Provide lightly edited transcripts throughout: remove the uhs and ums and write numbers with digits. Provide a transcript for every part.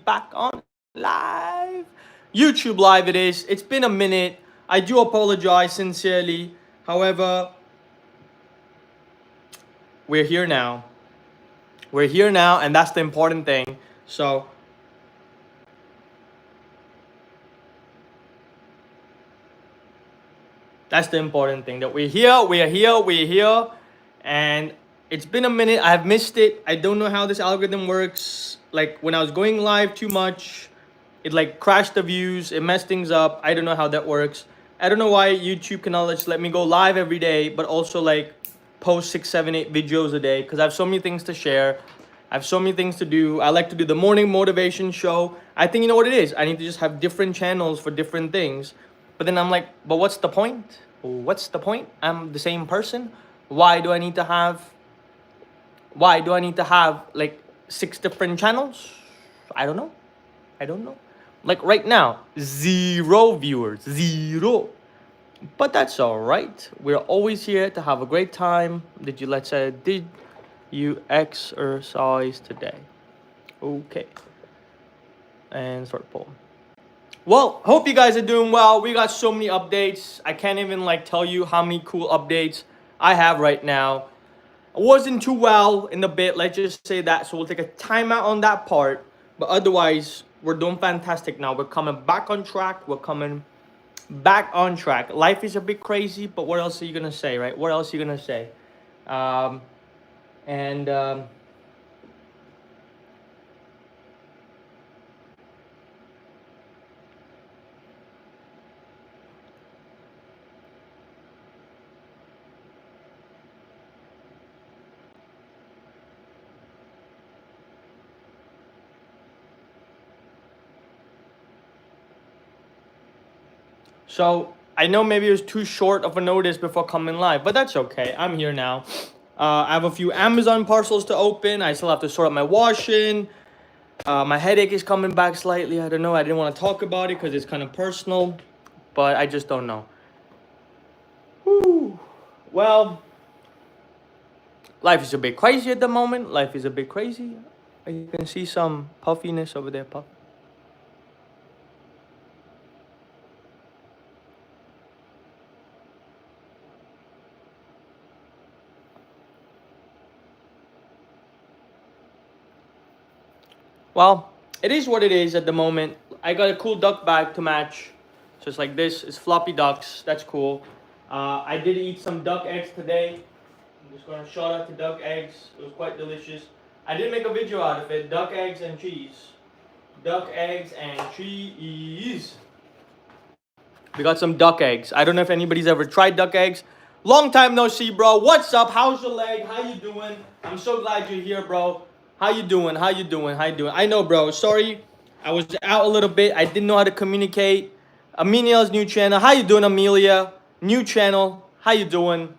back on live. YouTube live it is. It's been a minute. I do apologize sincerely. However, we're here now. We're here now, and that's the important thing. So, that's the important thing, that we're here. And it's been a minute. I've missed it. I don't know how this algorithm works. Like, when I was going live too much, it like crashed the views. It messed things up. I don't know how that works. I don't know why YouTube cannot just let me go live every day, but also like post 6, 7, 8 videos a day, because I have so many things to share. I have so many things to do. I like to do the morning motivation show. I think, you know what it is? I need to just have different channels for different things. But then I'm like, but what's the point? What's the point? I'm the same person. Why do I need to have like 6 different channels? I don't know. Like right now, 0 viewers, 0. But that's all right. We're always here to have a great time. Did you exercise today? Okay. And start poll. Well, hope you guys are doing well. We got so many updates. I can't even like tell you how many cool updates I have right now. I wasn't too well in the bit, let's just say that. So we'll take a timeout on that part. But otherwise, we're doing fantastic now. We're coming back on track. Life is a bit crazy, but what else are you gonna say, right? What else are you gonna say? So I know maybe it was too short of a notice before coming live, but that's okay. I'm here now. I have a few Amazon parcels to open. I still have to sort out my washing. My headache is coming back slightly. I don't know. I didn't want to talk about it because it's kind of personal, but I just don't know. Whew. Well, life is a bit crazy at the moment. You can see some puffiness over there, puff. Well, it is what it is at the moment. I got a cool duck bag to match. So it's like this. It's floppy ducks. That's cool. I did eat some duck eggs today. I'm just going to shout out to duck eggs. It was quite delicious. I did make a video out of it. Duck eggs and cheese. Duck eggs and cheese. We got some duck eggs. I don't know if anybody's ever tried duck eggs. Long time no see, bro. What's up? How's your leg? How you doing? I'm so glad you're here, bro. How you doing? I know, bro. Sorry, I was out a little bit. I didn't know how to communicate. Amelia's new channel. How you doing, Amelia? New channel. How you doing?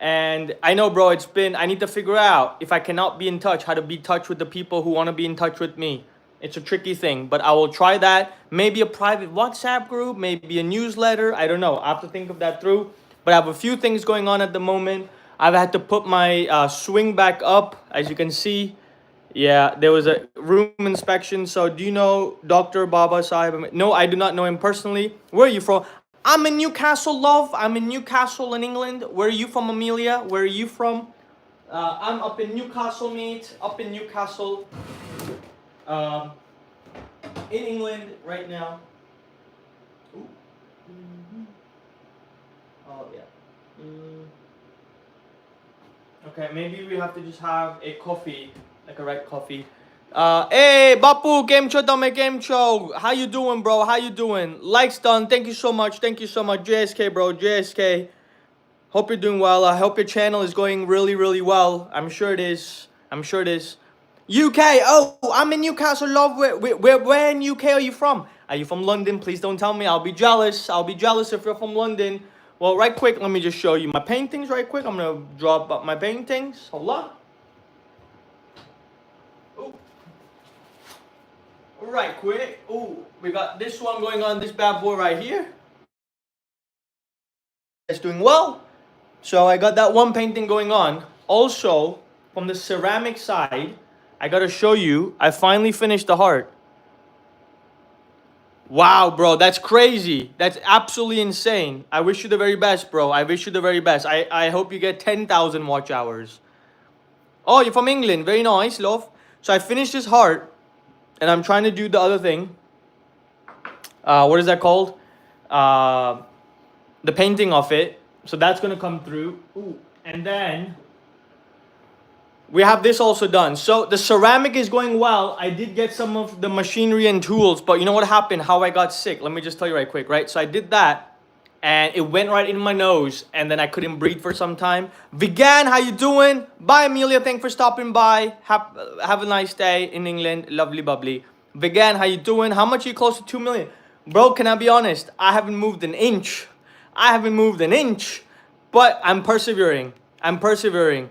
And I know, bro, I need to figure out, if I cannot be in touch, how to be in touch with the people who want to be in touch with me. It's a tricky thing, but I will try that. Maybe a private WhatsApp group, maybe a newsletter. I don't know. I have to think of that through. But I have a few things going on at the moment. I've had to put my swing back up, as you can see. Yeah, there was a room inspection. So do you know Dr. Baba Sahib? No, I do not know him personally. Where are you from? I'm in Newcastle, love. I'm in Newcastle in England. Where are you from, Amelia? Where are you from? I'm up in Newcastle, mate. Up in Newcastle. In England right now. Ooh. Mm-hmm. Oh, yeah. Okay, maybe we have to just have a coffee. Like a red coffee. Hey, Bapu, game cho dame game cho. How you doing, bro? How you doing? Likes done. Thank you so much. JSK, bro. JSK. Hope you're doing well. I hope your channel is going really, really well. I'm sure it is. UK. Oh, I'm in Newcastle, love. Where in UK are you from? Are you from London? Please don't tell me. I'll be jealous. If you're from London. Well, right quick, let me just show you my paintings right quick. I'm gonna drop up my paintings. Hold on. Right quick. Ooh, we got this one going on, this bad boy right here. It's doing well. So I got that one painting going on. Also, from the ceramic side, I gotta show you, I finally finished the heart. Wow, bro, that's crazy. That's absolutely insane. I wish you the very best, bro. I wish you the very best. I hope you get 10,000 watch hours. Oh, you're from England. Very nice, love. So I finished this heart, and I'm trying to do the other thing. What is that called? Uh, the painting of it. So that's gonna come through. Ooh. And then we have this also done. So the ceramic is going well. I did get some of the machinery and tools, but you know what happened? How I got sick. Let me just tell you right quick, right? So I did that, and it went right in my nose, and then I couldn't breathe for some time. Vegan, how you doing? Bye, Amelia. Thanks for stopping by. Have a nice day in England. Lovely, bubbly. Vegan, how you doing? How much are you close to 2 million? Bro, can I be honest? I haven't moved an inch. I haven't moved an inch, but I'm persevering. I'm persevering.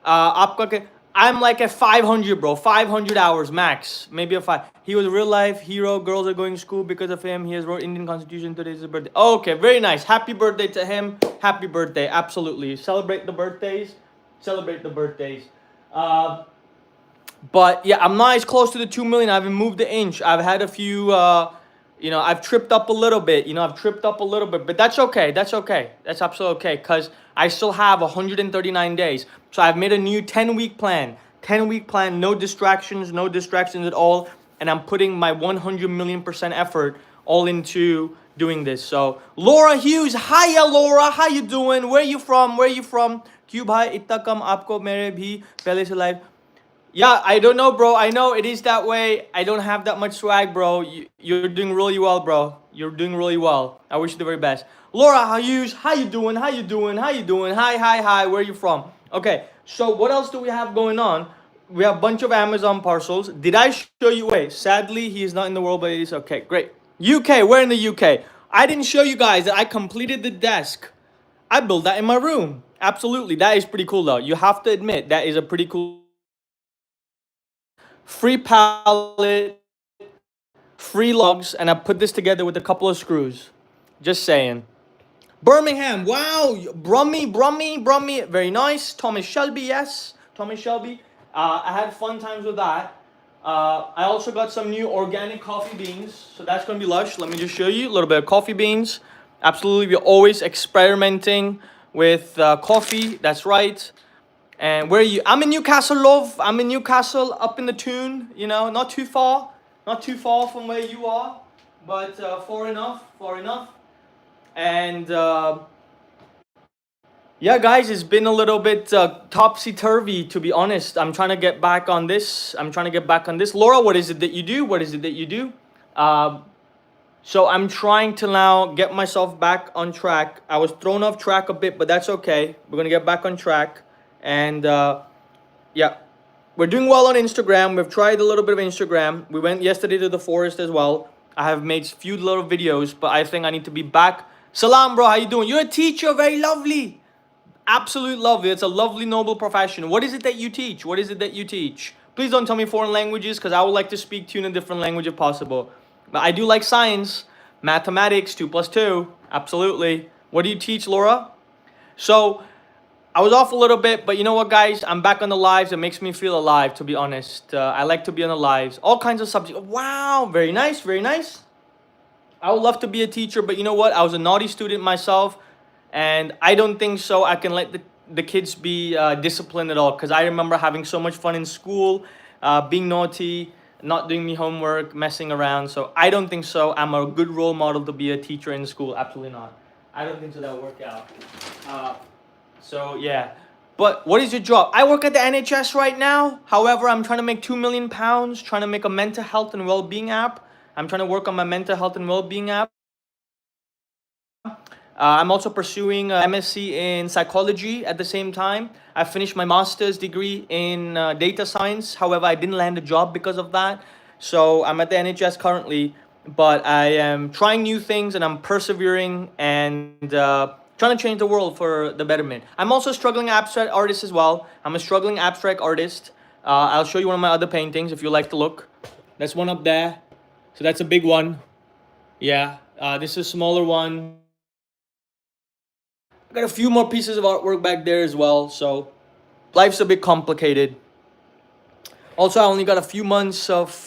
आपका के I'm like at 500, bro. 500 hours max. Maybe a 5. He was a real life hero. Girls are going to school because of him. He has wrote Indian Constitution. Today's his birthday. Okay, very nice. Happy birthday to him. Happy birthday. Absolutely. Celebrate the birthdays. Celebrate the birthdays. But yeah, I'm not as close to the 2 million. I haven't moved an inch. I've had a few, I've tripped up a little bit. I've tripped up a little bit, but that's okay. That's okay. That's absolutely okay because I still have 139 days. So I've made a new 10-week plan. 10-week plan, no distractions at all. And I'm putting my 100 million% effort all into doing this. So Laura Hughes, hiya Laura, how you doing? Where you from? Where you from? क्यों भाई इतना कम आपको मेरे भी पहले से live. Yeah, I don't know, bro. I know it is that way. I don't have that much swag, bro. You're doing really well, bro. You're doing really well. I wish you the very best. Laura, how you doing? How you doing? How you doing? Hi, hi, hi. Where you from? Okay, so what else do we have going on? We have a bunch of Amazon parcels. Did I show you? Wait, sadly, he is not in the world, but it is okay. Great. UK, we're in the UK. I didn't show you guys that I completed the desk. I built that in my room. Absolutely. That is pretty cool, though. You have to admit, that is a pretty cool. Free pallet, free logs, and I put this together with a couple of screws. Just saying. Birmingham, wow, Brummy, very nice. Thomas Shelby, yes, Thomas Shelby. I had fun times with that. I also got some new organic coffee beans, so that's gonna be lush. Let me just show you a little bit of coffee beans. Absolutely, we're always experimenting with coffee. That's right. And where are you? I'm in Newcastle, love. I'm in Newcastle, up in the Tune. Not too far from where you are, but far enough. And yeah, guys, it's been a little bit topsy-turvy, to be honest. I'm trying to get back on this. Laura, what is it that you do? So I'm trying to now get myself back on track. I was thrown off track a bit, but that's okay. We're going to get back on track. And yeah, we're doing well on Instagram. We've tried a little bit of Instagram. We went yesterday to the forest as well. I have made few little videos, but I think I need to be back. Salam, bro. How you doing? You're a teacher. Very lovely. Absolute lovely. It's a lovely, noble profession. What is it that you teach? Please don't tell me foreign languages because I would like to speak to you in a different language if possible. But I do like science, mathematics, 2 plus 2. Absolutely. What do you teach, Laura? So I was off a little bit, but you know what, guys? I'm back on the lives. It makes me feel alive, to be honest. I like to be on the lives. All kinds of subjects. Wow, very nice, very nice. I would love to be a teacher, but you know what? I was a naughty student myself, and I don't think so I can let the kids be disciplined at all, because I remember having so much fun in school, being naughty, not doing me homework, messing around. So I don't think so. I'm a good role model to be a teacher in school. Absolutely not. I don't think so that'll work out. So yeah, but what is your job? I work at the NHS right now. However, I'm trying to make £2 million, trying to make a mental health and well-being app. I'm trying to work on my mental health and well-being app. I'm also pursuing a MSc in psychology at the same time. I finished my master's degree in data science. However, I didn't land a job because of that. So I'm at the NHS currently, but I am trying new things and I'm persevering and trying to change the world for the betterment. I'm also a struggling abstract artist as well. I'm a struggling abstract artist. I'll show you one of my other paintings if you like to look. That's one up there. So that's a big one. Yeah, this is a smaller one. I got a few more pieces of artwork back there as well. So life's a bit complicated. Also, I only got a few months of,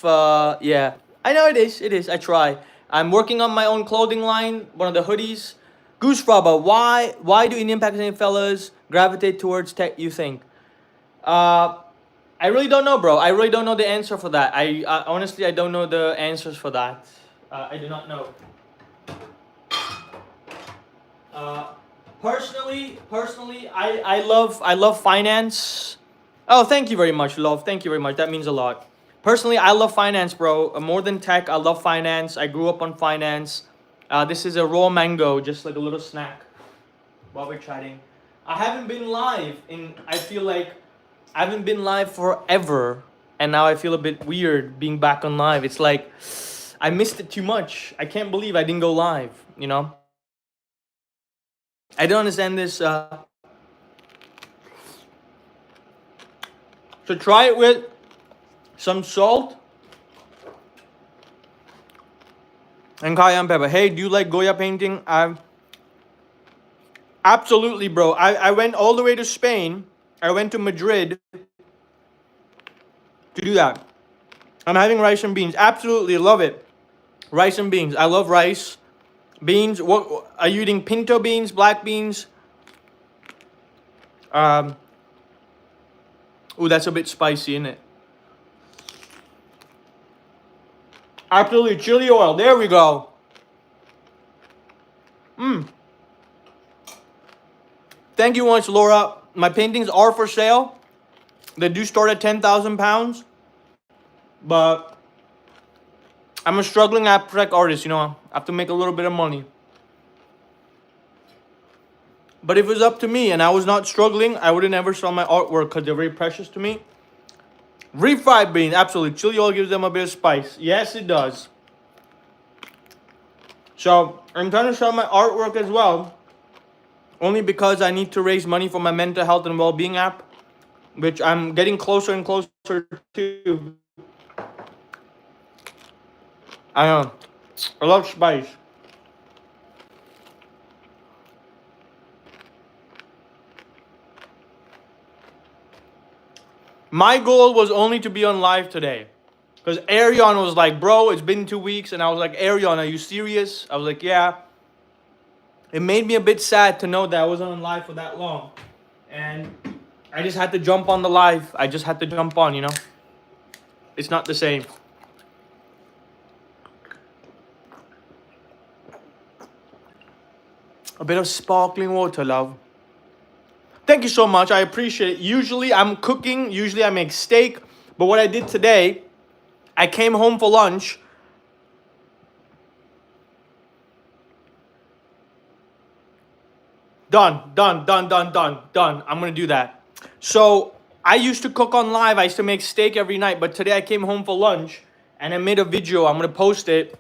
yeah. I know it is. I try. I'm working on my own clothing line, one of the hoodies. Goose Fraba, why do Indian Pakistani fellas gravitate towards tech, you think? Uh, I really don't know, bro. I really don't know the answer for that. I honestly, I don't know the answers for that. I do not know. Uh, personally, I love finance. Oh, thank you very much, love. Thank you very much. That means a lot. Personally, I love finance, bro. More than tech, I love finance. I grew up on finance. This is a raw mango, just like a little snack while we're chatting. I haven't been live in. I feel like I haven't been live forever, and now I feel a bit weird being back on live. It's like I missed it too much. I can't believe I didn't go live. You know. I don't understand this. So try it with some salt and cayenne pepper. Hey, do you like Goya painting? Absolutely, bro. I went all the way to Spain. I went to Madrid to do that. I'm having rice and beans. Absolutely love it. Rice and beans. I love rice. Beans. What are you eating? Pinto beans, black beans? Ooh, that's a bit spicy, isn't it? Absolutely, chili oil. There we go. Thank you once, Laura. My paintings are for sale. They do start at 10,000 pounds. But I'm a struggling abstract artist, you know. I have to make a little bit of money. But if it was up to me and I was not struggling, I wouldn't ever sell my artwork because they're very precious to me. Refried beans, absolutely. Chili oil gives them a bit of spice. Yes, it does. So I'm trying to sell my artwork as well. Only because I need to raise money for my mental health and well-being app, which I'm getting closer and closer to. I know. I love spice. My goal was only to be on live today. Because Arion was like, bro, it's been 2 weeks. And I was like, Arion, are you serious? I was like, yeah. It made me a bit sad to know that I wasn't on live for that long. And I just had to jump on the live. I just had to jump on, you know. It's not the same. A bit of sparkling water, love. Thank you so much. I appreciate it. Usually I'm cooking. Usually I make steak. But what I did today, I came home for lunch. Done. I'm going to do that. So I used to cook on live. I used to make steak every night. But today I came home for lunch and I made a video. I'm going to post it.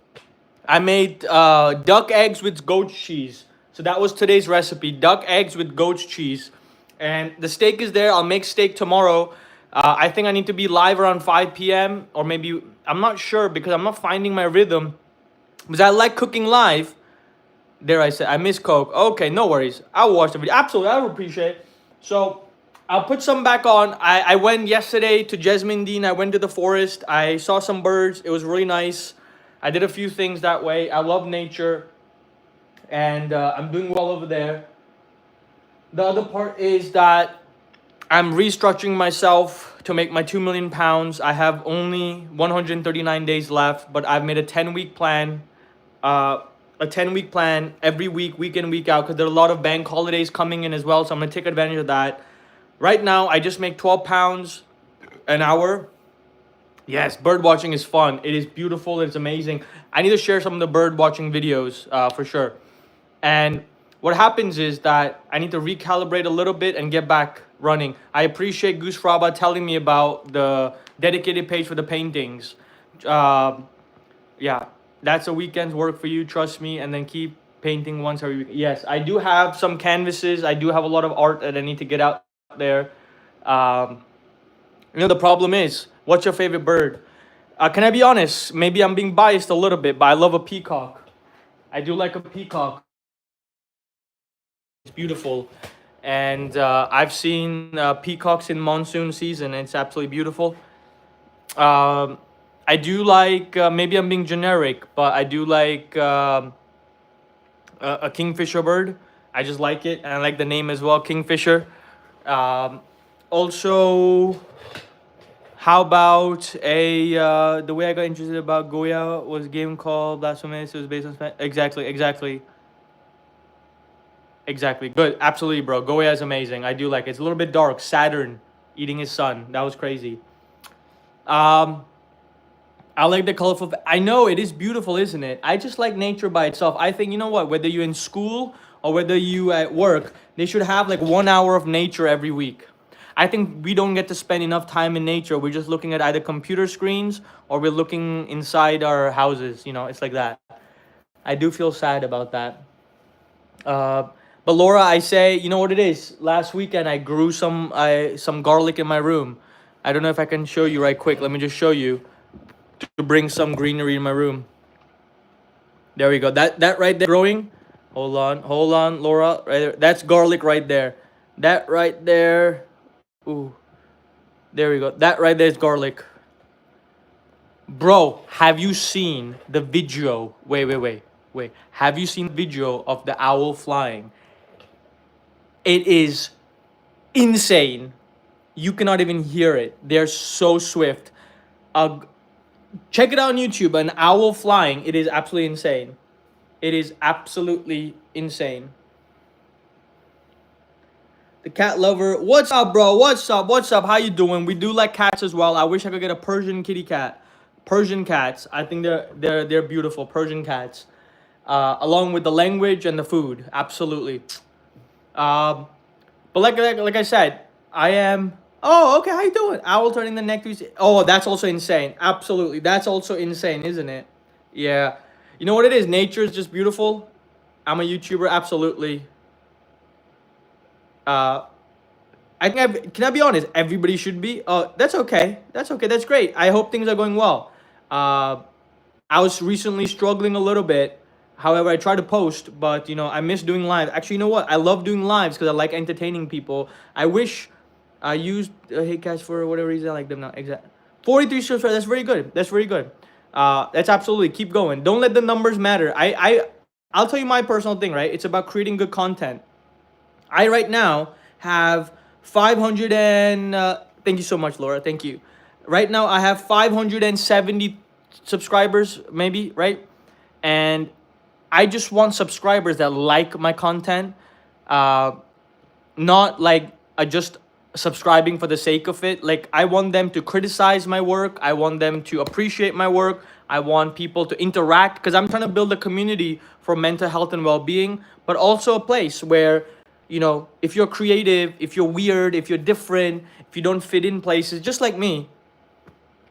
I made duck eggs with goat cheese. So that was today's recipe. Duck eggs with goat cheese. And the steak is there. I'll make steak tomorrow. I think I need to be live around 5 p.m. Or maybe, I'm not sure because I'm not finding my rhythm. Because I like cooking live. There I said, I miss Coke. Okay, no worries. I'll watch the video. Absolutely, I would appreciate it. So, I'll put some back on. I went yesterday to Jasmine Dean. I went to the forest. I saw some birds. It was really nice. I did a few things that way. I love nature. And I'm doing well over there. The other part is that I'm restructuring myself to make my 2 million pounds. I have only 139 days left, but I've made a 10-week plan. A 10-week plan every week, week in, week out, because there are a lot of bank holidays coming in as well. So I'm going to take advantage of that. Right now, I just make 12 pounds an hour. Yes, bird watching is fun. It is beautiful. It's amazing. I need to share some of the bird watching videos for sure. And what happens is that I need to recalibrate a little bit and get back running. I appreciate Goose Fraba telling me about the dedicated page for the paintings. Yeah, that's a weekend's work for you, trust me. And then keep painting once every week. Yes, I do have some canvases. I do have a lot of art that I need to get out there. You know, the problem is, what's your favorite bird? Can I be honest? Maybe I'm being biased a little bit, but I love a peacock. I do like a peacock. It's beautiful. And I've seen peacocks in monsoon season. It's absolutely beautiful. I do like, maybe I'm being generic, but I do like a kingfisher bird. I just like it, and I like the name as well, kingfisher. Um, Also, how about a the way I got interested about Goya was a game called Blasphemous. It was based on exactly. Good, absolutely, bro. Goya is amazing. I do like it. It's a little bit dark. Saturn eating his son. That was crazy. Um, I like the colorful. I know it is beautiful, isn't it? I just like nature by itself. I think, you know what? Whether you're in school or whether you at work, they should have like 1 hour of nature every week. I think we don't get to spend enough time in nature. We're just looking at either computer screens or we're looking inside our houses. You know, it's like that. I do feel sad about that. Uh, but Laura, I say, you know what it is? Last weekend I grew some garlic in my room. I don't know if I can show you right quick. Let me just show you to bring some greenery in my room. There we go. That right there growing. Hold on, Laura. Right there. That's garlic right there. That right there. Ooh, there we go. That right there is garlic. Bro, have you seen the video? Wait. Have you seen the video of the owl flying? It is insane. You cannot even hear it. They're so swift. Uh, Check it out on YouTube. An owl flying. It is absolutely insane. It is absolutely insane. The cat lover. What's up, bro? What's up? What's up? How you doing? We do like cats as well. I wish I could get a Persian kitty cat. Persian cats. I think they're beautiful. Persian cats. Along with the language and the food. Absolutely. Um, but like I said, I am. Oh, okay. How you doing? Owl turning the neck to. Oh, that's also insane. Absolutely. That's also insane, isn't it? Yeah. You know what it is? Nature is just beautiful. I'm a YouTuber. Absolutely. Uh, I think can I be honest? Everybody should be. That's okay. That's okay. That's great. I hope things are going well. Uh, I was recently struggling a little bit. However, I try to post, but you know, I miss doing live. Actually, you know what? I love doing lives because I like entertaining people. I wish I used Hey Cash for whatever reason. I like them now. Exactly. 43 subscribers. That's very good. That's very good. That's absolutely keep going. Don't let the numbers matter. I'll tell you my personal thing. Right? It's about creating good content. I right now have 500 and thank you so much, Laura. Thank you. Right now I have 570 subscribers, maybe, right? And I just want subscribers that like my content, uh, not like just subscribing for the sake of it. Like I want them to criticize my work. I want them to appreciate my work. I want people to interact because I'm trying to build a community for mental health and well-being, but also a place where, you know, if you're creative, if you're weird, if you're different, if you don't fit in places, just like me,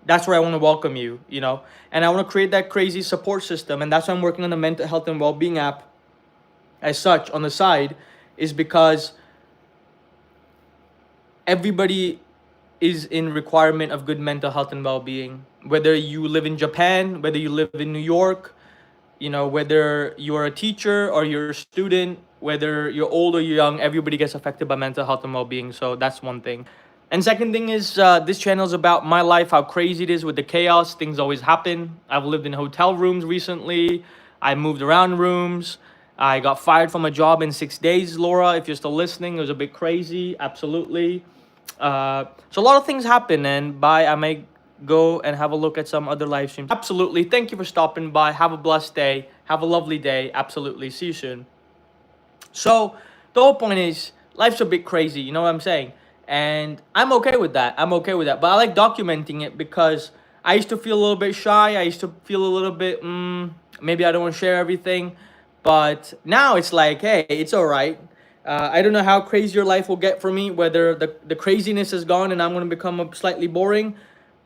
that's where I want to welcome you, you know? And I want to create that crazy support system. And that's why I'm working on the mental health and well-being app as such on the side, is because everybody is in requirement of good mental health and well-being. Whether you live in Japan, whether you live in New York, you know, whether you're a teacher or you're a student, whether you're old or you're young, everybody gets affected by mental health and well-being. So that's one thing. And second thing is, this channel is about my life, how crazy it is with the chaos. Things always happen. I've lived in hotel rooms recently. I moved around rooms. I got fired from a job in 6 days, Laura. If you're still listening, it was a bit crazy. Absolutely. So a lot of things happen, and I may go and have a look at some other live streams. Absolutely. Thank you for stopping by. Have a blessed day. Have a lovely day. Absolutely. See you soon. So the whole point is life's a bit crazy, you know what I'm saying? And I'm okay with that. I'm okay with that. But I like documenting it because I used to feel a little bit shy. I used to feel a little bit, maybe I don't want to share everything. But now it's like, hey, it's all right. I don't know how crazy your life will get for me, whether the craziness is gone and I'm going to become slightly boring,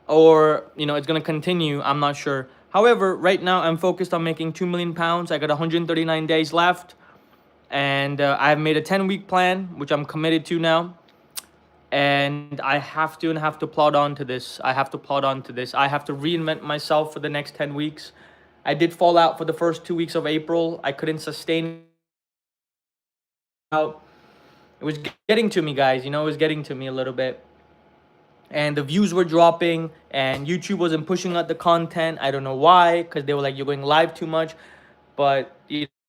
or, you know, it's going to continue. I'm not sure. However, right now I'm focused on making 2 million pounds. I got 139 days left. And I've made a 10-week plan, which I'm committed to now. And I have to plot on to this. I have to reinvent myself for the next 10 weeks. I did fall out for the first 2 weeks of April. I couldn't sustain out. It was getting to me, guys. You know, it was getting to me a little bit. and the views were dropping, and YouTube wasn't pushing out the content. I don't know why, because they were like, you're going live too much. But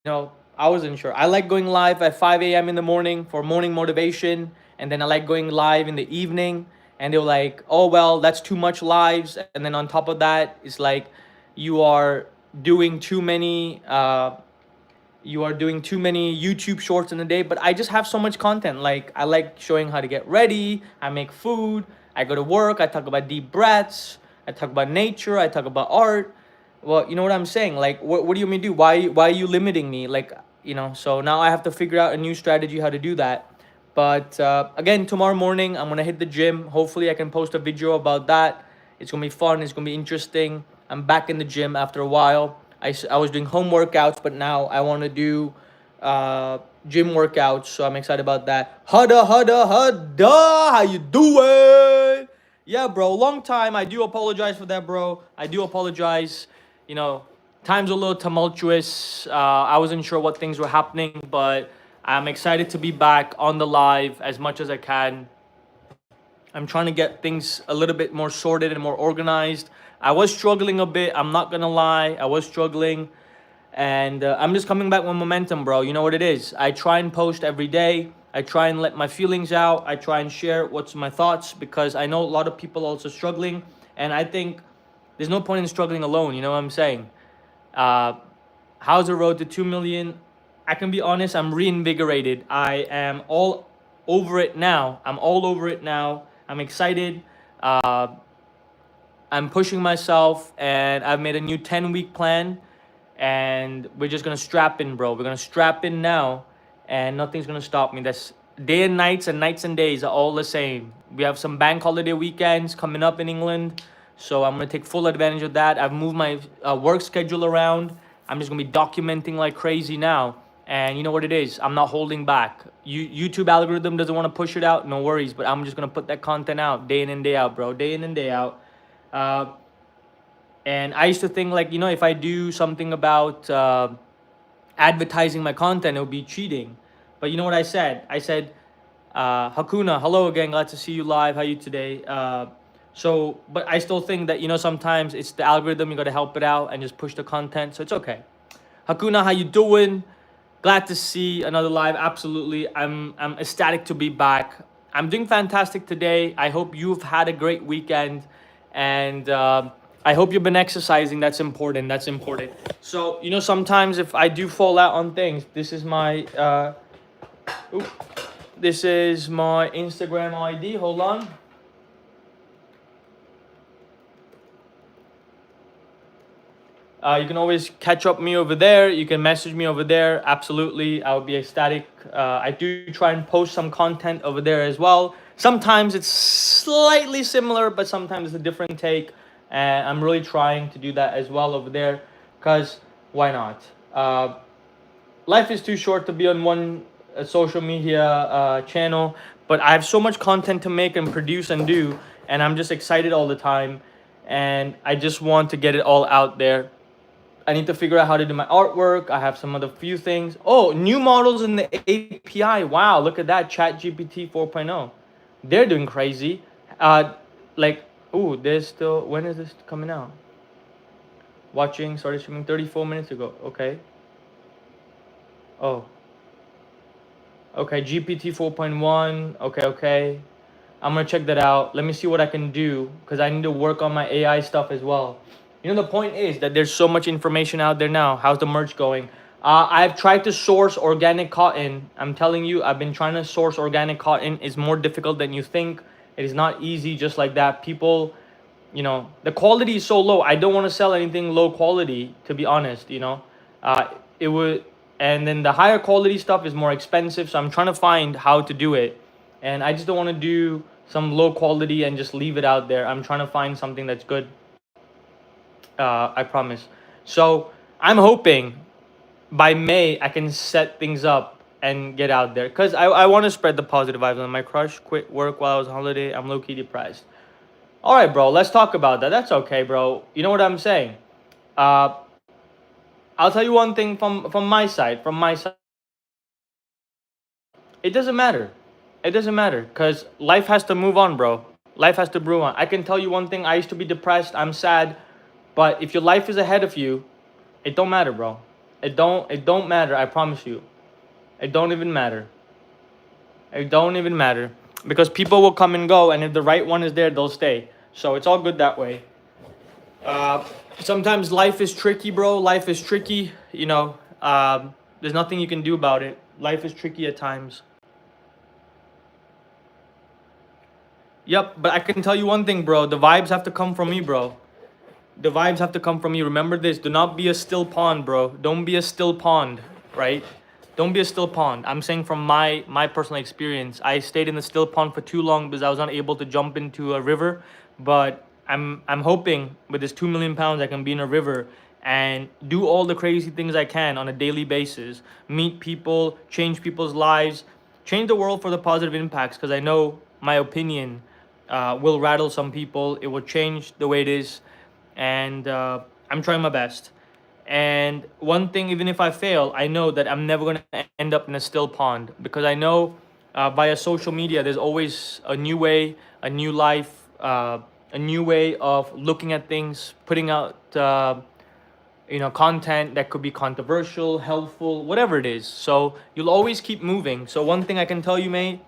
I wasn't sure. I like going live at 5 a.m. in the morning for morning motivation, and then I like going live in the evening. And they were like, oh well, that's too much lives. And then on top of that, it's like you are doing too many YouTube shorts in a day. But I just have so much content. Like, I like showing how to get ready, I make food, I go to work, I talk about deep breaths, I talk about nature, I talk about art. Well, you know what I'm saying? Like, what do you mean do? Why are you limiting me? Like, so now I have to figure out a new strategy how to do that. But again, tomorrow morning I'm gonna hit the gym. Hopefully I can post a video about that. It's gonna be fun, it's gonna be interesting. I'm back in the gym after a while. I was doing home workouts, but now I want to do uh, gym workouts, so I'm excited about that. Hada hada hada, how you doing? Yeah, bro, long time. I do apologize for that, bro. I do apologize. You know, times a little tumultuous. I wasn't sure what things were happening, but I'm excited to be back on the live as much as I can. I'm trying to get things a little bit more sorted and more organized. I was struggling a bit. I'm not gonna lie. I was struggling, and I'm just coming back with momentum, bro. You know what it is. I try and post every day. I try and let my feelings out. I try and share what's my thoughts, because I know a lot of people also struggling, and I think there's no point in struggling alone. You know what I'm saying? Uh, how's the road to 2 million? I can be honest. I'm reinvigorated. I am all over it now. I'm all over it now. I'm excited. Uh, I'm pushing myself, and I've made a new 10-week plan, and we're just gonna strap in, bro. We're gonna strap in now, and nothing's gonna stop me. That's day and nights and days are all the same. We have some bank holiday weekends coming up in England, so I'm gonna take full advantage of that. I've moved my work schedule around. I'm just gonna be documenting like crazy now, and you know what it is. I'm not holding back. YouTube algorithm doesn't want to push it out. No worries, but I'm just gonna put that content out day in and day out, bro. Day in and day out. Uh, and I used to think, like, if I do something about advertising my content, it would be cheating. But you know what I said? I said, Hakuna, hello again. Glad to see you live. How are you today? But I still think that, sometimes it's the algorithm. You got to help it out and just push the content. So it's okay. Hakuna, how you doing? Glad to see another live. Absolutely. I'm ecstatic to be back. I'm doing fantastic today. I hope you've had a great weekend, and I hope you've been exercising. That's important. That's important. So, sometimes if I do fall out on things, this is my Instagram ID. Hold on. You can always catch up me over there. You can message me over there. Absolutely, I would be ecstatic. I do try and post some content over there as well. Sometimes it's slightly similar, but sometimes it's a different take. And I'm really trying to do that as well over there, because why not? Life is too short to be on one social media channel, but I have so much content to make and produce and do, and I'm just excited all the time, and I just want to get it all out there. I need to figure out how to do my artwork. I have some other few things. Oh, new models in the API. Wow, look at that. ChatGPT 4.0. They're doing crazy. There's still, when is this coming out? Started streaming 34 minutes ago. Okay. Oh. Okay, GPT 4.1. Okay. I'm gonna check that out. Let me see what I can do, because I need to work on my AI stuff as well. The point is that there's so much information out there now. How's the merch going? I've tried to source organic cotton. I'm telling you, I've been trying to source organic cotton. It's more difficult than you think. It is not easy just like that. People, the quality is so low. I don't want to sell anything low quality, to be honest, it would, and then the higher quality stuff is more expensive. So I'm trying to find how to do it. And I just don't want to do some low quality and just leave it out there. I'm trying to find something that's good. I promise. So I'm hoping by May I can set things up and get out there, because I want to spread the positive vibes. My crush quit work while I was on holiday. I'm low-key depressed. All right, bro. Let's talk about that. That's okay, bro. You know what I'm saying? I'll tell you one thing from my side. From my side, it doesn't matter. It doesn't matter, because life has to move on, bro. Life has to brew on. I can tell you one thing. I used to be depressed. I'm sad. But if your life is ahead of you, it don't matter, bro. It don't matter. I promise you. It don't even matter. It don't even matter. Because people will come and go, and if the right one is there, they'll stay. So it's all good that way. Uh, Sometimes life is tricky, bro. Life is tricky. There's nothing you can do about it. Life is tricky at times. Yep, but I can tell you one thing, bro. The vibes have to come from me, bro. The vibes have to come from you. Remember this. Do not be a still pond, bro. Don't be a still pond, right? Don't be a still pond. I'm saying from my personal experience. I stayed in the still pond for too long because I was unable to jump into a river. But I'm hoping with this 2 million pounds I can be in a river and do all the crazy things I can on a daily basis. Meet people, change people's lives, change the world for the positive impacts. Because I know my opinion will rattle some people. It will change the way it is, and I'm trying my best. And one thing, even if I fail, I know that I'm never gonna end up in a still pond, because I know via social media there's always a new way, a new life, a new way of looking at things, putting out content that could be controversial, helpful, whatever it is. So you'll always keep moving. So one thing I can tell you, mate,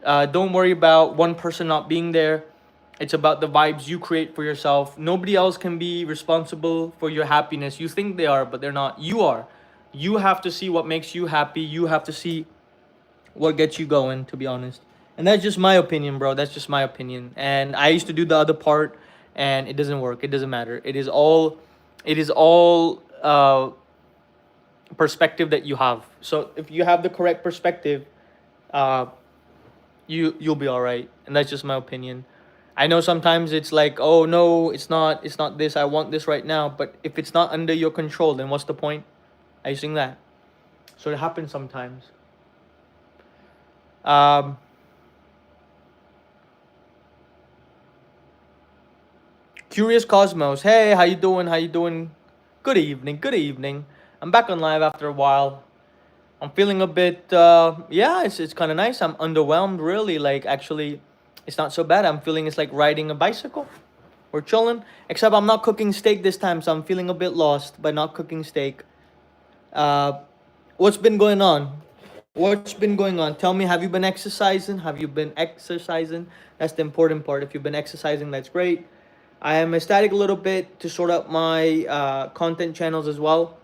don't worry about one person not being there. It's about the vibes you create for yourself. Nobody else can be responsible for your happiness. You think they are, but they're not. You are. You have to see what makes you happy. You have to see what gets you going, to be honest. And that's just my opinion, bro. That's just my opinion. And I used to do the other part, and it doesn't work. It doesn't matter. It is all perspective that you have. So if you have the correct perspective, uh, you'll be all right. And that's just my opinion. I know sometimes it's like, oh no, it's not this. I want this right now. But if it's not under your control, then what's the point? Are you seeing that? So it happens sometimes. Um, Curious Cosmos. Hey, how you doing? How you doing? Good evening. Good evening. I'm back on live after a while. I'm feeling a bit. Yeah, it's kind of nice. I'm underwhelmed, really. Like, actually, it's not so bad. I'm feeling it's like riding a bicycle. We're chilling. Except I'm not cooking steak this time, so I'm feeling a bit lost by not cooking steak. Uh, what's been going on? What's been going on? Tell me, have you been exercising? Have you been exercising? That's the important part. If you've been exercising, that's great. I am ecstatic a little bit to sort out my content channels as well.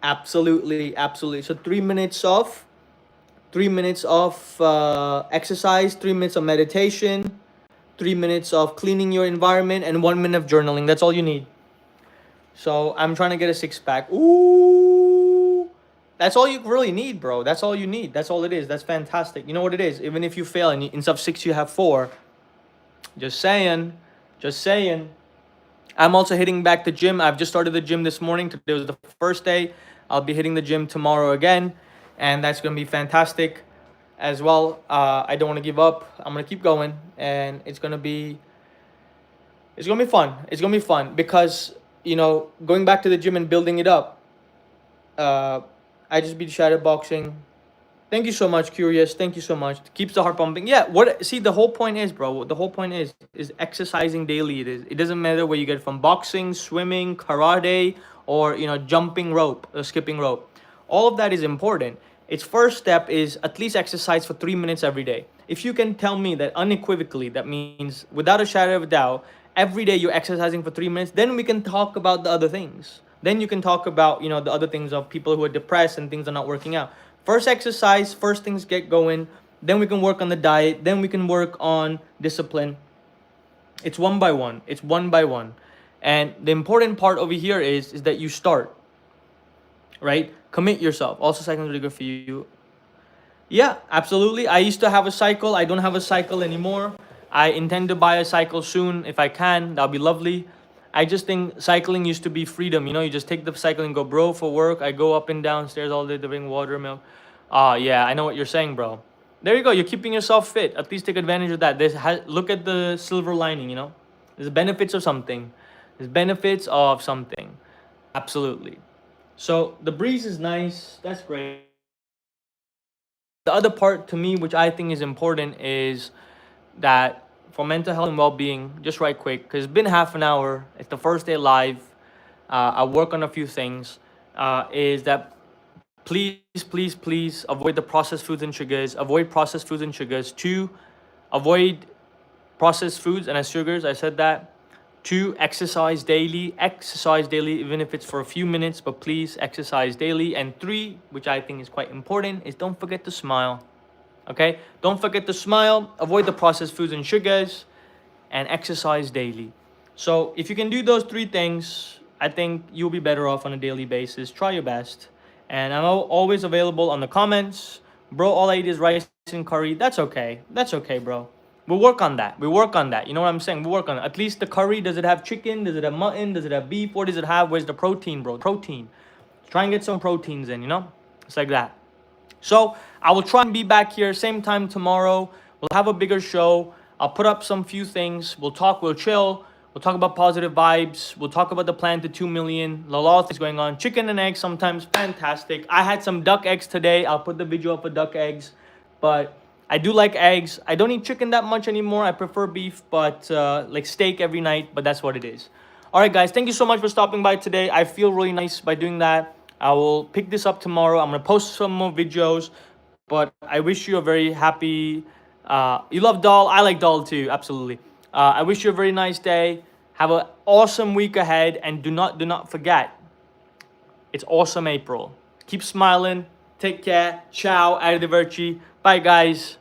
Absolutely, absolutely. So 3 minutes off, 3 minutes of exercise, 3 minutes of meditation, 3 minutes of cleaning your environment, and 1 minute of journaling. That's all you need. So I'm trying to get a six pack. Ooh, that's all you really need, bro. That's all you need. That's all it is. That's fantastic. You know what it is? Even if you fail and instead of six you have four. Just saying. Just saying. I'm also hitting back the gym. I've just started the gym this morning. Today was the first day. I'll be hitting the gym tomorrow again, and that's gonna be fantastic as well. I don't want to give up. I'm gonna keep going, and it's gonna be fun. It's gonna be fun because going back to the gym and building it up. I just beat shadow boxing. Thank you so much, Curious. Thank you so much. Keeps the heart pumping. Yeah, what see the whole point is, bro. The whole point is exercising daily. It doesn't matter where you get it from, boxing, swimming, karate, or jumping rope or skipping rope. All of that is important. Its first step is at least exercise for 3 minutes every day. If you can tell me that unequivocally, that means without a shadow of a doubt, every day you're exercising for 3 minutes, then we can talk about the other things. Then you can talk about the other things of people who are depressed and things are not working out. First exercise, first things get going. Then we can work on the diet. Then we can work on discipline. It's one by one. It's one by one. And the important part over here is that you start, right? Commit yourself. Also, cycling is really good for you. Yeah, absolutely. I used to have a cycle. I don't have a cycle anymore. I intend to buy a cycle soon if I can. That'll be lovely. I just think cycling used to be freedom. You just take the cycle and go, bro, for work. I go up and down stairs all day to bring water, milk. Yeah, I know what you're saying, bro. There you go. You're keeping yourself fit. At least take advantage of that. Look at the silver lining, There's benefits of something. There's benefits of something. Absolutely. So the breeze is nice. That's great. The other part to me, which I think is important, is that for mental health and well-being, just right quick, because it's been half an hour. It's the first day live. I work on a few things. Is that please, please, please avoid the processed foods and sugars. Avoid processed foods and sugars. Two, avoid processed foods and sugars. I said that. Two, exercise daily. Exercise daily, even if it's for a few minutes, but please exercise daily. And three, which I think is quite important, is don't forget to smile. Okay? Don't forget to smile. Avoid the processed foods and sugars, and exercise daily. So if you can do those three things, I think you'll be better off on a daily basis. Try your best. And I'm always available on the comments. Bro, all I eat is rice and curry. That's okay. That's okay, bro. We'll work on that. We work on that. You know what I'm saying? We'll work on it. At least the curry, does it have chicken? Does it have mutton? Does it have beef? What does it have? Where's the protein, bro? Protein. Try and get some proteins in, you know? It's like that. So I will try and be back here same time tomorrow. We'll have a bigger show. I'll put up some few things. We'll talk, we'll chill. We'll talk about positive vibes. We'll talk about the plan to 2 million. A lot of things going on. Chicken and eggs sometimes, fantastic. I had some duck eggs today. I'll put the video up for duck eggs. But I do like eggs. I don't eat chicken that much anymore. I prefer beef, but like steak every night. But that's what it is. All right, guys. Thank you so much for stopping by today. I feel really nice by doing that. I will pick this up tomorrow. I'm going to post some more videos. But I wish you a very happy... you love Doll. I like Doll too. Absolutely. I wish you a very nice day. Have an awesome week ahead. And do not forget, it's awesome April. Keep smiling. Take care. Ciao. Arrivederci. Bye, guys.